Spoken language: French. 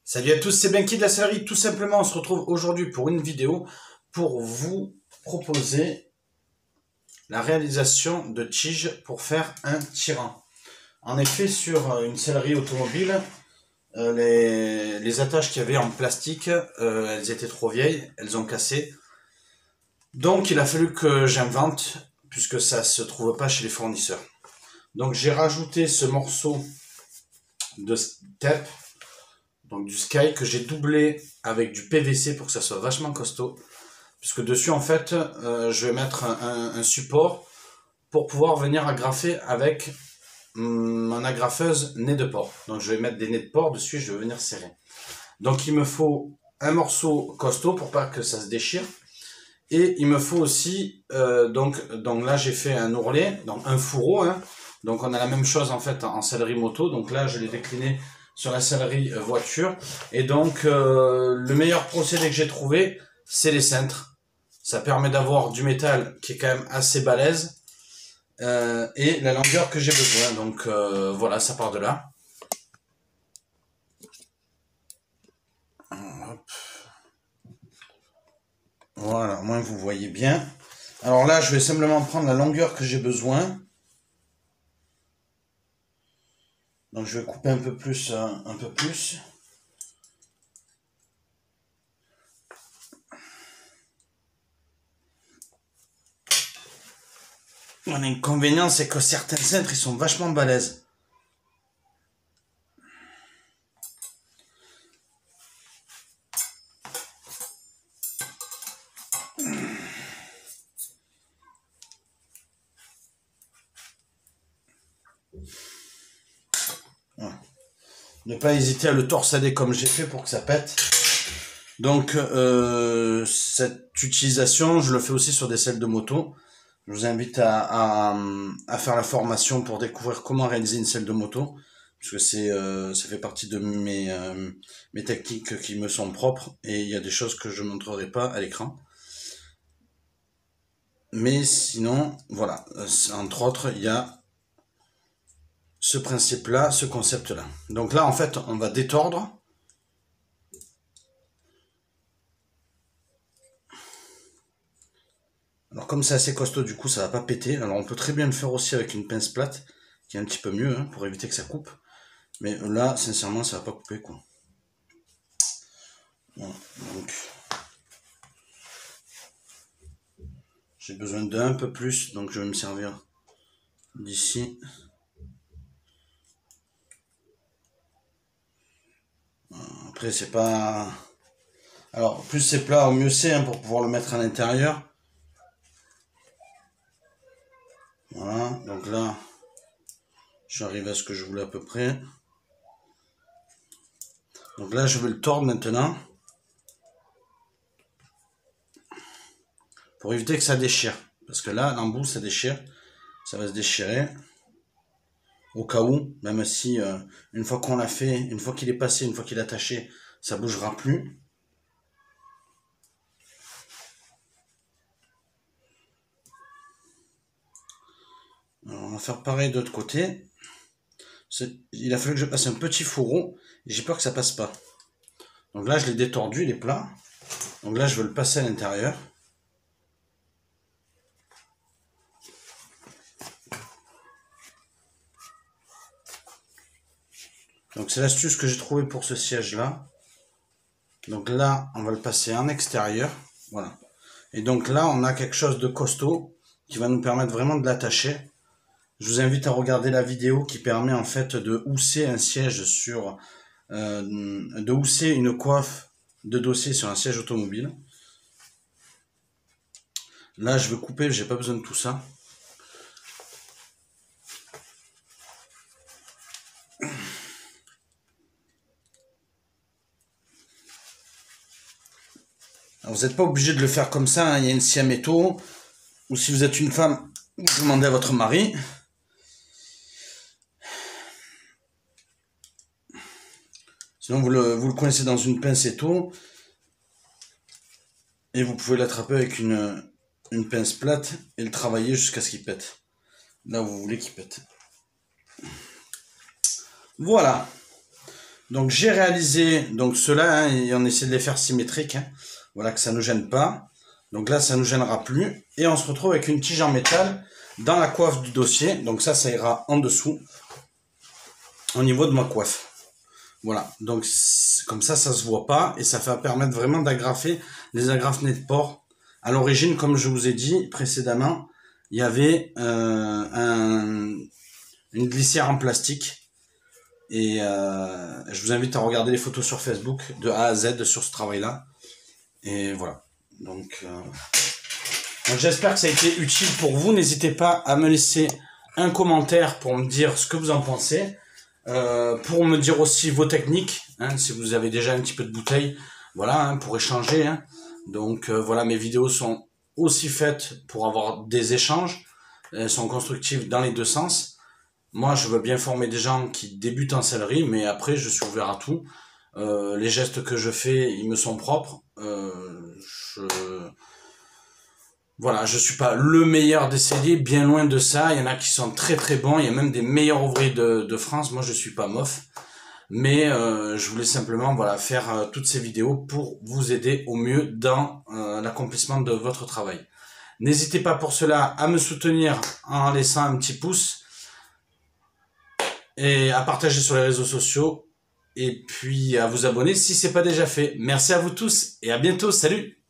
Salut à tous, c'est Benki de la sellerie. Tout simplement, on se retrouve aujourd'hui pour une vidéo pour vous proposer la réalisation de tiges pour faire un tirant. En effet, sur une sellerie automobile, les attaches qu'il y avait en plastique, elles étaient trop vieilles, elles ont cassé. Donc il a fallu que j'invente, puisque ça ne se trouve pas chez les fournisseurs. Donc j'ai rajouté ce morceau de tape, donc du Sky, que j'ai doublé avec du PVC pour que ça soit vachement costaud, puisque dessus en fait je vais mettre un support pour pouvoir venir agrafer avec mon agrafeuse nez de porc. Donc je vais mettre des nez de porc dessus et je vais venir serrer. Donc il me faut un morceau costaud pour pas que ça se déchire, et il me faut aussi donc là j'ai fait un ourlet, donc un fourreau, hein. Donc on a la même chose en fait en sellerie moto, donc là je l'ai décliné sur la sellerie voiture. Et donc le meilleur procédé que j'ai trouvé, c'est les cintres. Ça permet d'avoir du métal qui est quand même assez balèze et la longueur que j'ai besoin. Donc voilà, ça part de là. Hop. Voilà, au moins vous voyez bien. Alors là, je vais simplement prendre la longueur que j'ai besoin. Donc je vais couper un peu plus, un peu plus. L'inconvénient, c'est que certains cintres, ils sont vachement balèzes. Voilà. Ne pas hésiter à le torsader comme j'ai fait pour que ça pète. Donc cette utilisation, je le fais aussi sur des selles de moto. Je vous invite à faire la formation pour découvrir comment réaliser une selle de moto, parce que ça fait partie de mes techniques qui me sont propres, et il y a des choses que je ne montrerai pas à l'écran. Mais sinon, voilà, entre autres, il y a ce principe-là, ce concept-là. Donc là, en fait, on va détordre. Alors comme c'est assez costaud, du coup ça va pas péter. Alors on peut très bien le faire aussi avec une pince plate, qui est un petit peu mieux, hein, pour éviter que ça coupe. Mais là, sincèrement, ça va pas couper, quoi. Voilà, donc j'ai besoin d'un peu plus, donc je vais me servir d'ici. Après c'est pas... Alors plus c'est plat, au mieux c'est, hein, pour pouvoir le mettre à l'intérieur. Voilà, donc là, j'arrive à ce que je voulais à peu près. Donc là, je vais le tordre maintenant, pour éviter que ça déchire. Parce que là, l'embout, ça déchire. Ça va se déchirer. Au cas où, même si une fois qu'on l'a fait, une fois qu'il est passé, une fois qu'il est attaché, ça bougera plus. Alors, on va faire pareil de l'autre côté. Il a fallu que je passe un petit fourreau, et j'ai peur que ça passe pas. Donc là, je l'ai détordu, il est plat. Donc là, je veux le passer à l'intérieur. Donc c'est l'astuce que j'ai trouvée pour ce siège-là. Donc là, on va le passer en extérieur. Voilà. Et donc là, on a quelque chose de costaud qui va nous permettre vraiment de l'attacher. Je vous invite à regarder la vidéo qui permet en fait de housser un siège sur... de housser une coiffe de dossier sur un siège automobile. Là, je veux couper, j'ai pas besoin de tout ça. Alors, vous n'êtes pas obligé de le faire comme ça, hein. Il y a une scie à métaux. Ou si vous êtes une femme, vous demandez à votre mari. Sinon, vous le coincez dans une pince et tout. Et vous pouvez l'attraper avec une pince plate et le travailler jusqu'à ce qu'il pète. Là où vous voulez qu'il pète. Voilà. Donc j'ai réalisé donc ceux-là, hein, et on essaie de les faire symétriques, hein. Voilà, que ça ne gêne pas. Donc là, ça ne nous gênera plus. Et on se retrouve avec une tige en métal dans la coiffe du dossier. Donc ça ira en dessous, au niveau de ma coiffe. Voilà, donc comme ça se voit pas et ça va permettre vraiment d'agrafer les agrafenés de porc. À l'origine, comme je vous ai dit précédemment, il y avait une glissière en plastique et je vous invite à regarder les photos sur Facebook de A à Z sur ce travail-là. Et voilà, donc j'espère que ça a été utile pour vous. N'hésitez pas à me laisser un commentaire pour me dire ce que vous en pensez. Pour me dire aussi vos techniques, hein, si vous avez déjà un petit peu de bouteille, voilà, hein, pour échanger, hein. Donc voilà, mes vidéos sont aussi faites pour avoir des échanges, elles sont constructives dans les deux sens. Moi je veux bien former des gens qui débutent en sellerie, mais après je suis ouvert à tout. Les gestes que je fais, ils me sont propres. Voilà, je suis pas le meilleur des selliers, bien loin de ça. Il y en a qui sont très très bons. Il y a même des meilleurs ouvriers de France. Moi, je suis pas mof. Mais je voulais simplement voilà, faire toutes ces vidéos pour vous aider au mieux dans l'accomplissement de votre travail. N'hésitez pas pour cela à me soutenir en laissant un petit pouce et à partager sur les réseaux sociaux et puis à vous abonner si c'est pas déjà fait. Merci à vous tous et à bientôt. Salut!